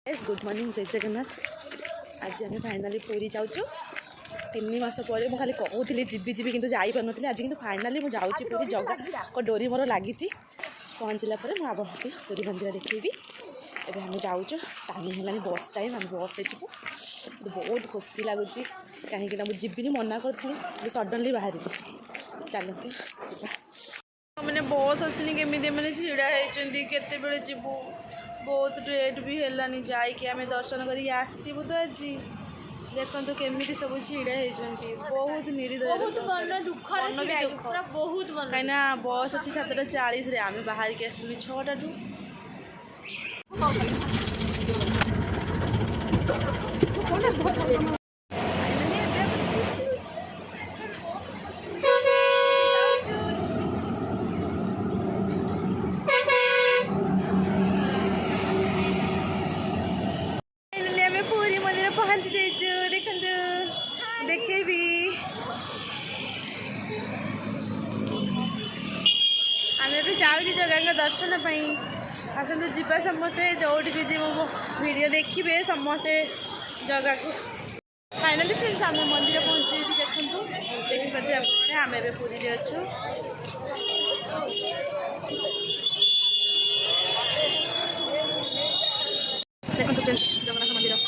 Good morning जय जगन्नाथ। आज आम फाइनाली पूरी जाऊँ 3 मास पर मुझे खाली कहूली जीवी जीवी कि जापारी आज कि फाइनाली मुझे जाऊँगी पूरी जगह को डोरी मोर लगी पहुँचला मुझे पूरी मंदिर देखी एवं आम जाऊँ टाइम है बस टाइम आम बस जीवु बहुत खुशी लगुच कहीं मुझे जीविनी मना करी सडनली बाहर चलते मैंने बस आसनी केमी मैंने ढड़ा होते जीवु बहुत लेट भी है जाकि आम दर्शन कर आसबू तो आज देखो तो केमी सब ढड़ा होती बहुत निर्दय बहुत कहीं बस अच्छी 7:40 आम बाहर के आसलु 6टा पहुँच जाइए देखो देखेबी आम भी जाऊँ जगह दर्शन आसतु जीवा समस्ते जोटी भी जी वीडियो देखिए समस्ते जगह को फाइनाली फ्रेंड्स आम मंदिर पहुँची देखूँ देखिए आम ए पूरी अच्छु देखो जगन्नाथ मंदिर आप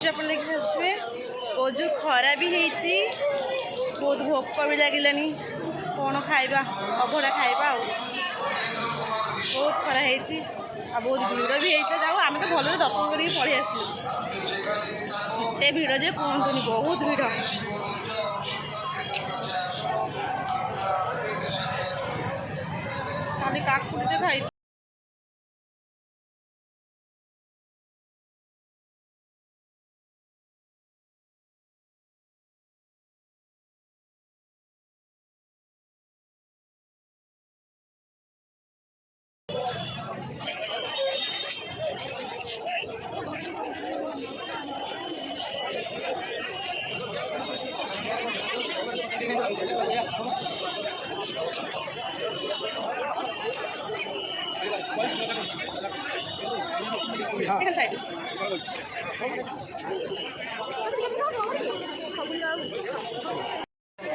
देखिए वो जो खरा भी होती बहुत भोक भी लगिलानी कौन खाइबा अभड़ा खाइबा बहुत खरा होती बहुत भिड़ भी होता जाऊ आम तो भले दर्शन कर पलि आसलु एते भिड़ जे कहतुनि बहुत भिड़ खाली काकुड़े खाई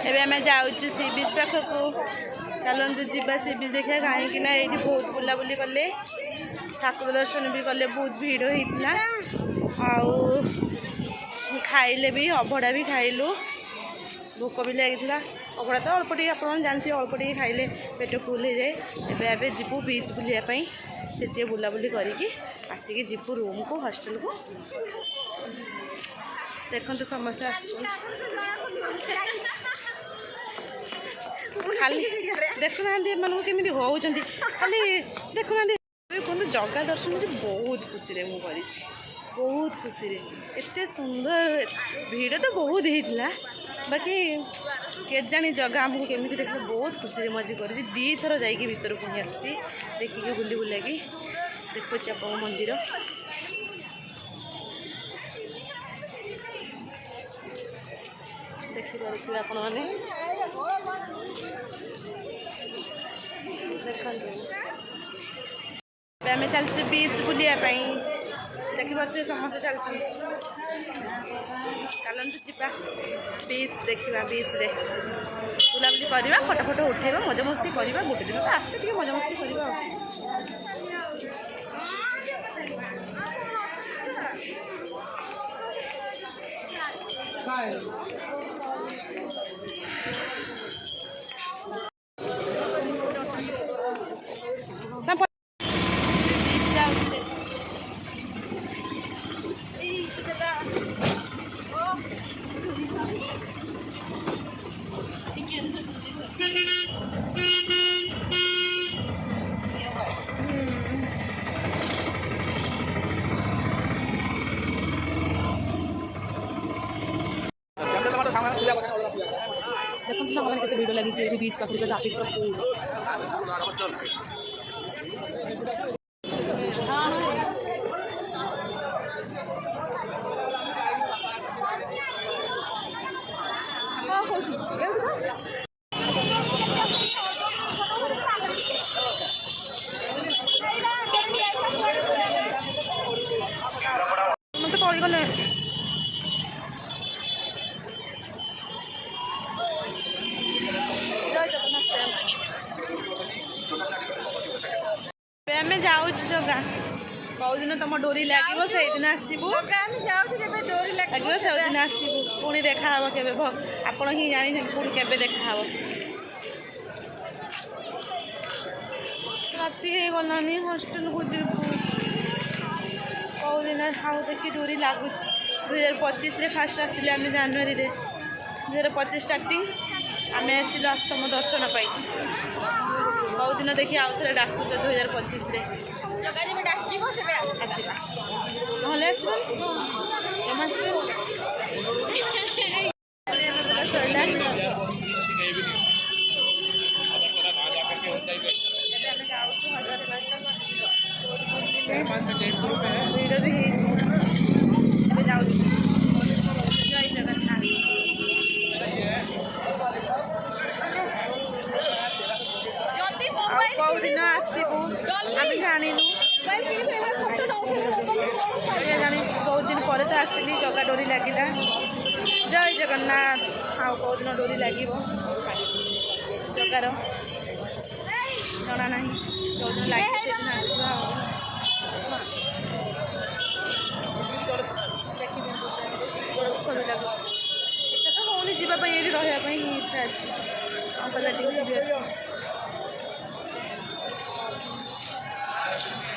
एबे आम जाऊँ सी बीच पाखक चलते जीवा सी बीच देखा कहीं ये बहुत बुलाबुली कले ठाकुर दर्शन भी कले बहुत भिड़ होता खाइले भी अभड़ा भी खाइलु भोक भी लगी अभड़ा तो अल्प टे आप जानते अल्प टे खाइले पेट फुल हो जाए एवं जीवु बीच बुलापी से बुलाबुली करके आसिक जीवु रूम को हॉस्टल को देखो समस्ते खाली देखुना एम केमी होती खाली देखुना कहते जगह दर्शन मुझे बहुत खुशी मुझे बहुत खुशी एत सुंदर भिड़ तो बहुत होता बाकी के जानी जगह आमको केमी देख बहुत खुशी मजे कर 2 थर जा भर पुणी आसी देखिए बुली बुलाकी देखुची आप मंदिर देखिए आपण मैंने देखते आम चलचु बीच बुलापी देखिए समस्त चलते चलते जीवा बीच देखा बीच रे बुलाबुली करवा फटो फटो उठेवा मजा मस्ती करवा गोटे दिन तो आसते टे मजा मस्ती करवा देखो सामान केते वीडियो लगी जे बीच पाखरी पे ट्रैफिक पर मत कॉल गले आम जाऊँ जगह कौ दिन तुम डोरी लगे से दिन आसबू लगे से दिन आसबू पुणी देखा के आपण ही जानी पुणी के देखा राति गलानी हॉस्टल को जीवु कौ दिन हाउ देखी डोरी लगुच 2025 फास्ट आसिले आम जानुरी 2025 स्टार्टिंग आम आसिलु तुम दर्शन पाई कौ दिन देखी आउ थे डाकुच 2025 वीडियो भी जय जगन्नाथ कौ दिन आसबू आम जानिलु जानी बहुत दिन पर तो आसली जगह डोरी लगिला जय जगन्नाथ आउ कौ दिन डोरी लगे जगार जना ना कौ दिन लगे से दिन आसवा दुख भी लगुच इच्छा तो होनी जावाई ये रही इच्छा अच्छी अंकल भी अच्छे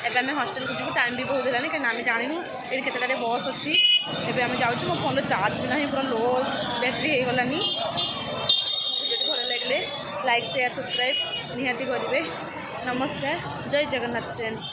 एबे आम हॉस्टल को जीव टाइम भी बहुत है कहीं आम जानू ये केतटा बस अच्छी एबे आम जाऊँ मो फोन चार्ज भी ना पूरा लो बैटेरी हो गलानी वीडियो भल लगे लाइक शेयर सब्सक्राइब निहाती करेंगे नमस्कार जय जगन्नाथ फ्रेंड्स।